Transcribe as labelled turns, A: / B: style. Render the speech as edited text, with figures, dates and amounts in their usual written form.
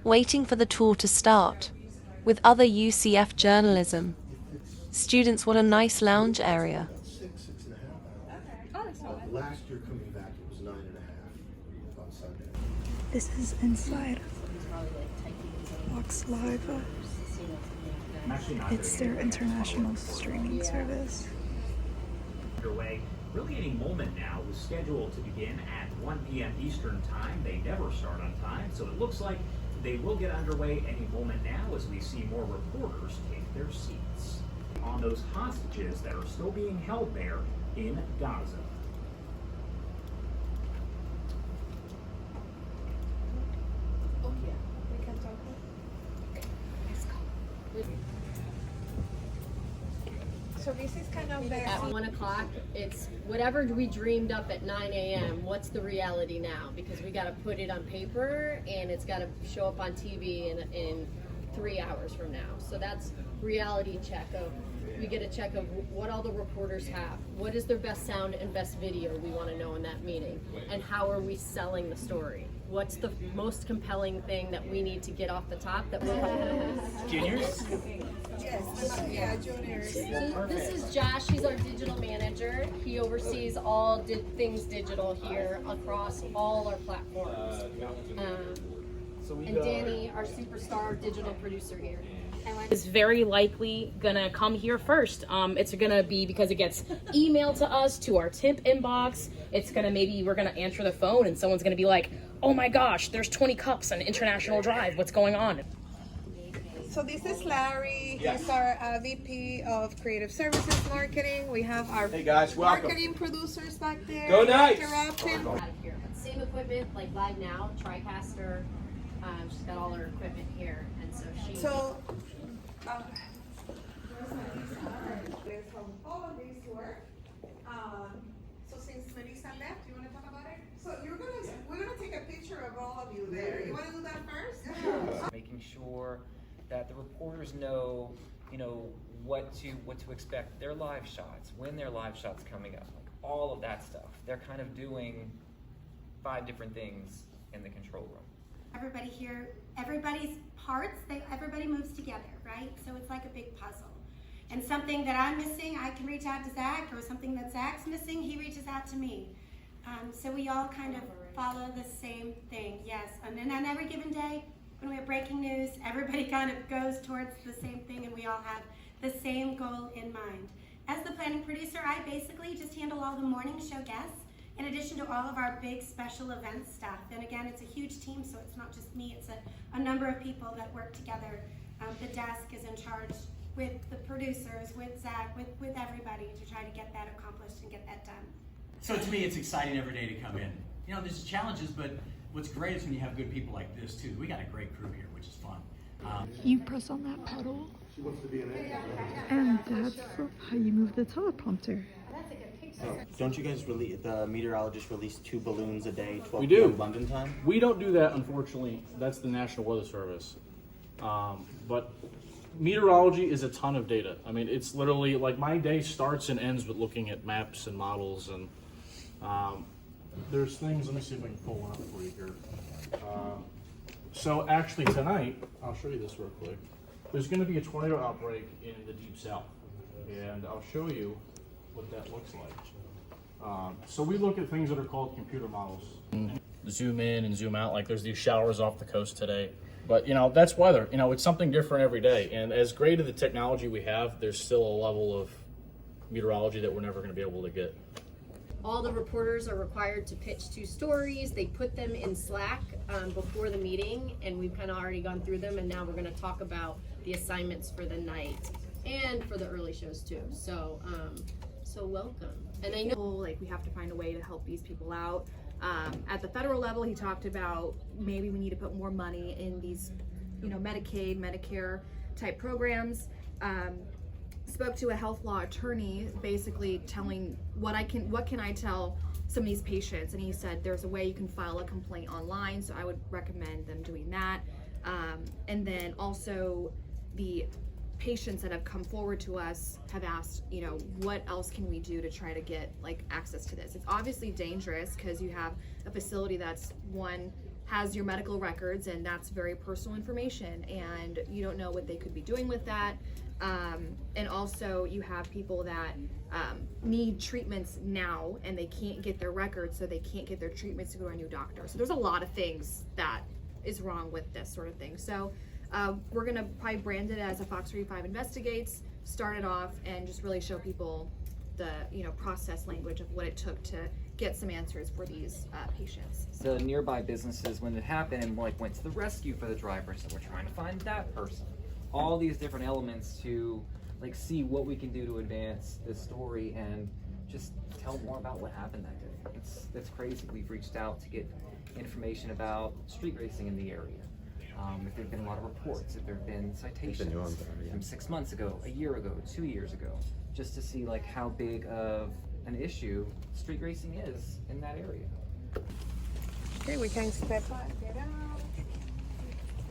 A: waiting for the tour to start. With other UCF journalism, students want a nice lounge area.
B: Six and a half hours. Last year coming back, it was 9.5 on Sunday.
C: This is inside Vox Live. It's their international streaming service.
D: Underway. Really, any moment now was scheduled to begin at 1 p.m. Eastern Time. They never start on time, so it looks like they will get underway any moment now as we see more reporters take their seats on those hostages that are still being held there in Gaza.
E: So this is kind of the...
F: At 1 o'clock, it's whatever we dreamed up at 9 a.m. What's the reality now? Because we got to put it on paper and it's got to show up on TV in 3 hours from now. So that's reality check of, we get a check of what all the reporters have. What is their best sound and best video we want to know in that meeting? And how are we selling the story? What's the most compelling thing that we need to get off the top that we're
D: Juniors?
E: Yes, yeah, juniors.
F: So this is Josh, he's our digital manager. He oversees all things digital here across all our platforms. And Danny, our superstar digital producer here.
G: Is very likely gonna come here first. It's gonna be because it gets emailed to us to our tip inbox. It's gonna we're gonna answer the phone and someone's gonna be like, oh my gosh, there's 20 cups on International Drive. What's going on?
E: So this is Larry. He's our VP of Creative Services Marketing. We have our marketing producers back there.
H: Go Knights!
E: Interrupting.
F: Out of here. But same equipment, like live now, TriCaster. She's got all her equipment here, and so she.
E: So, from all of this work. So since Melissa left, you want to talk about it? So we're gonna take a picture of all of you there. You want to do that first?
I: Making sure that the reporters know, what to expect, their live shots, when their live shots coming up, like all of that stuff. They're kind of doing 5 different things in the control room.
J: Everybody here, everybody's parts, everybody moves together, right? So it's like a big puzzle. And something that I'm missing, I can reach out to Zach, or something that Zach's missing, he reaches out to me. So we all kind of follow the same thing, yes. And then on every given day, when we have breaking news, everybody kind of goes towards the same thing and we all have the same goal in mind. As the planning producer, I basically just handle all the morning show guests, in addition to all of our big special events stuff. And again, it's a huge team, so it's not just me, it's a number of people that work together. The desk is in charge with the producers, with Zach, with everybody to try to get that accomplished and get that done.
K: So to me, it's exciting every day to come in. There's challenges, but what's great is when you have good people like this too. We got a great crew here, which is fun.
C: You press on that pedal, and that's how you move the teleprompter.
L: Don't you guys the meteorologist release 2 balloons a day, 12
H: We do.
L: p.m. London time?
H: We don't do that, unfortunately. That's the National Weather Service. But meteorology is a ton of data. I mean, it's literally like my day starts and ends with looking at maps and models, and there's things. Let me see if I can pull one up for you here. So actually tonight, I'll show you this real quick. There's going to be a tornado outbreak in the Deep South, and I'll show you what that looks like. So we look at things that are called computer models. Zoom in and zoom out, like there's these showers off the coast today. But that's weather. It's something different every day. And as great as the technology we have, there's still a level of meteorology that we're never going to be able to get.
F: All the reporters are required to pitch 2 stories. They put them in Slack before the meeting, and we've kind of already gone through them, and now we're going to talk about the assignments for the night and for the early shows too. So welcome. And I know
M: we have to find a way to help these people out. At the federal level, he talked about maybe we need to put more money in these, Medicaid, Medicare type programs. Spoke to a health law attorney, basically telling what can I tell some of these patients, and he said there's a way you can file a complaint online, so I would recommend them doing that. And then also the patients that have come forward to us have asked, what else can we do to try to get access to this? It's obviously dangerous because you have a facility that's has your medical records, and that's very personal information, and you don't know what they could be doing with that. And also you have people that need treatments now and they can't get their records, so they can't get their treatments to go to a new doctor. So there's a lot of things that is wrong with this sort of thing. So we're gonna probably brand it as a Fox 35 Investigates, start it off, and just really show people the process language of what it took to get some answers for these patients.
I: The nearby businesses, when it happened, like went to the rescue for the driver, so we're trying to find that person. All these different elements to like see what we can do to advance this story and just tell more about what happened that day. It's crazy. We've reached out to get information about street racing in the area. If there have been a lot of reports, if there have been citations from 6 months ago, a year ago, 2 years ago, just to see like how big of an issue street racing is in that area.
E: Okay, we can step out, get out.